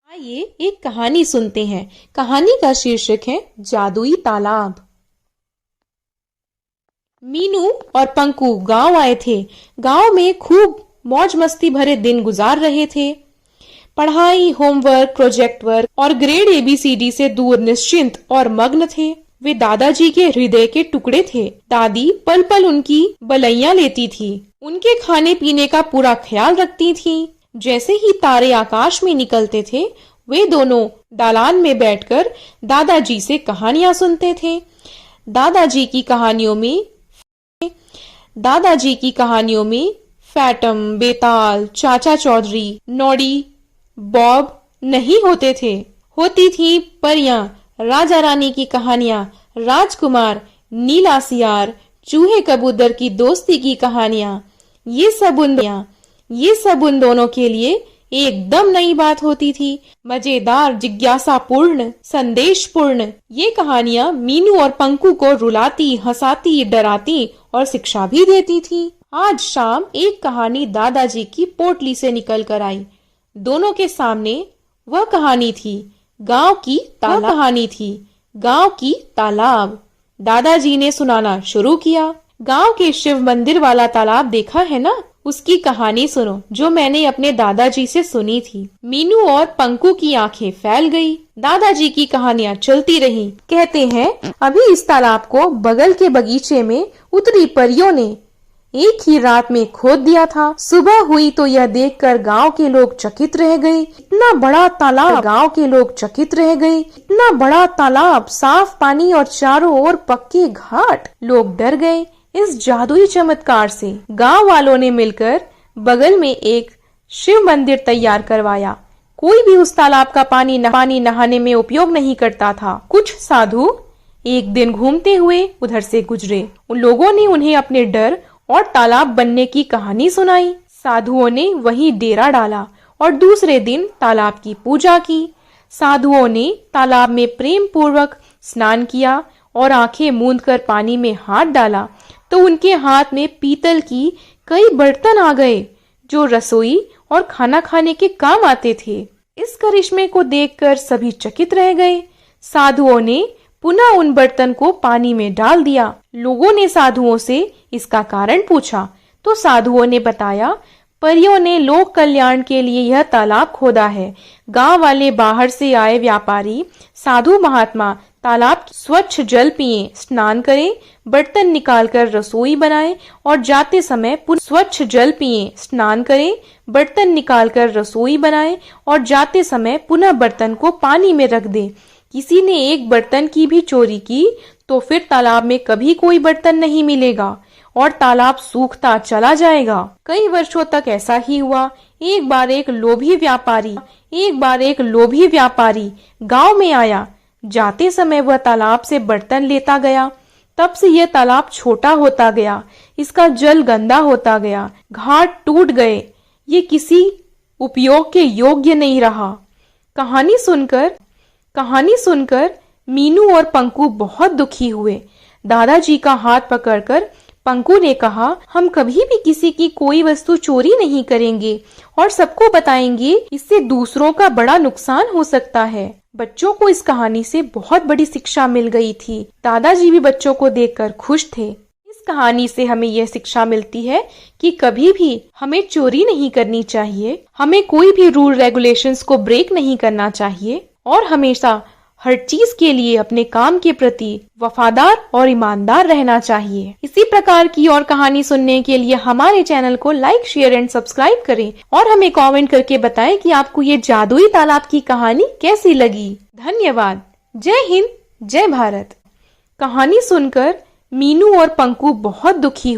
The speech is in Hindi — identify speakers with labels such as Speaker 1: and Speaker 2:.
Speaker 1: आइए एक कहानी सुनते हैं। कहानी का शीर्षक है जादुई तालाब। मीनू और पंकु गांव आए थे। गांव में खूब मौज मस्ती भरे दिन गुजार रहे थे। पढ़ाई, होमवर्क, प्रोजेक्ट वर्क और ग्रेड ABCD से दूर निश्चिंत और मग्न थे। वे दादाजी के हृदय के टुकड़े थे। दादी पल पल उनकी बलैया लेती थी, उनके खाने पीने का पूरा ख्याल रखती थी। जैसे ही तारे आकाश में निकलते थे, वे दोनों दालान में बैठकर दादाजी से कहानियां सुनते थे। दादाजी की कहानियों में फैटम, बेताल, चाचा चौधरी, नौड़ी, बॉब नहीं होते थे। होती थी परियां, राजा रानी की कहानियां, राजकुमार, नीला सियार, चूहे कबूतर की दोस्ती की कहानियां। ये सब उन दोनों के लिए एकदम नई बात होती थी। मजेदार, जिज्ञासापूर्ण, संदेशपूर्ण ये कहानियां मीनू और पंकु को रुलाती, हंसाती, डराती और शिक्षा भी देती थी। आज शाम एक कहानी दादाजी की पोटली से निकल कर आई। दोनों के सामने वह कहानी थी गांव की तालाब। दादाजी ने सुनाना शुरू किया। गांव के शिव मंदिर वाला तालाब देखा है ना? उसकी कहानी सुनो जो मैंने अपने दादाजी से सुनी थी। मीनू और पंकु की आंखें फैल गई। दादाजी की कहानियां चलती रहीं। कहते हैं अभी इस तालाब को बगल के बगीचे में उतरी परियों ने एक ही रात में खोद दिया था। सुबह हुई तो यह देखकर गांव के लोग चकित रह गए। इतना बड़ा तालाब, साफ पानी और चारों ओर पक्के घाट। लोग डर गए इस जादुई चमत्कार से। गांव वालों ने मिलकर बगल में एक शिव मंदिर तैयार करवाया। कोई भी उस तालाब का पानी नहाने में उपयोग नहीं करता था। कुछ साधु एक दिन घूमते हुए उधर से गुजरे। उन लोगों ने उन्हें अपने डर और तालाब बनने की कहानी सुनाई। साधुओं ने वहीं डेरा डाला और दूसरे दिन तालाब की पूजा की। साधुओं ने तालाब में प्रेम पूर्वक स्नान किया और आंखें मूंदकर पानी में हाथ डाला तो उनके हाथ में पीतल की कई बर्तन आ गए जो रसोई और खाना खाने के काम आते थे। इस करिश्मे को देखकर सभी चकित रह गए। साधुओं ने पुनः उन बर्तन को पानी में डाल दिया। लोगों ने साधुओं से इसका कारण पूछा तो साधुओं ने बताया परियों ने लोक कल्याण के लिए यह तालाब खोदा है। गांव वाले बाहर से आए व्यापारी, साधु महात्मा तालाब स्वच्छ जल पिए, स्नान करें, बर्तन निकालकर रसोई बनाएं और जाते समय पुनः बर्तन को पानी में रख दें। किसी ने एक बर्तन की भी चोरी की तो फिर तालाब में कभी कोई बर्तन नहीं मिलेगा और तालाब सूखता चला जाएगा। कई वर्षों तक ऐसा ही हुआ। एक बार एक लोभी व्यापारी गांव में आया। जाते समय वह तालाब से बर्तन लेता गया। तब से यह तालाब छोटा होता गया, इसका जल गंदा होता गया, घाट टूट गए, ये किसी उपयोग के योग्य नहीं रहा। कहानी सुनकर मीनू और पंकु बहुत दुखी हुए। दादाजी का हाथ पकड़कर पंकु ने कहा, हम कभी भी किसी की कोई वस्तु चोरी नहीं करेंगे और सबको बताएंगे, इससे दूसरों का बड़ा नुकसान हो सकता है। बच्चों को इस कहानी से बहुत बड़ी शिक्षा मिल गई थी। दादाजी भी बच्चों को देखकर खुश थे। इस कहानी से हमें यह शिक्षा मिलती है कि कभी भी हमें चोरी नहीं करनी चाहिए, हमें कोई भी रूल रेगुलेशंस को ब्रेक नहीं करना चाहिए और हमेशा हर चीज के लिए अपने काम के प्रति वफादार और ईमानदार रहना चाहिए। इसी प्रकार की और कहानी सुनने के लिए हमारे चैनल को लाइक, शेयर एंड सब्सक्राइब करें और हमें कमेंट करके बताएं कि आपको ये जादुई तालाब की कहानी कैसी लगी। धन्यवाद। जय हिंद, जय भारत। कहानी सुनकर मीनू और पंकु बहुत दुखी हुए।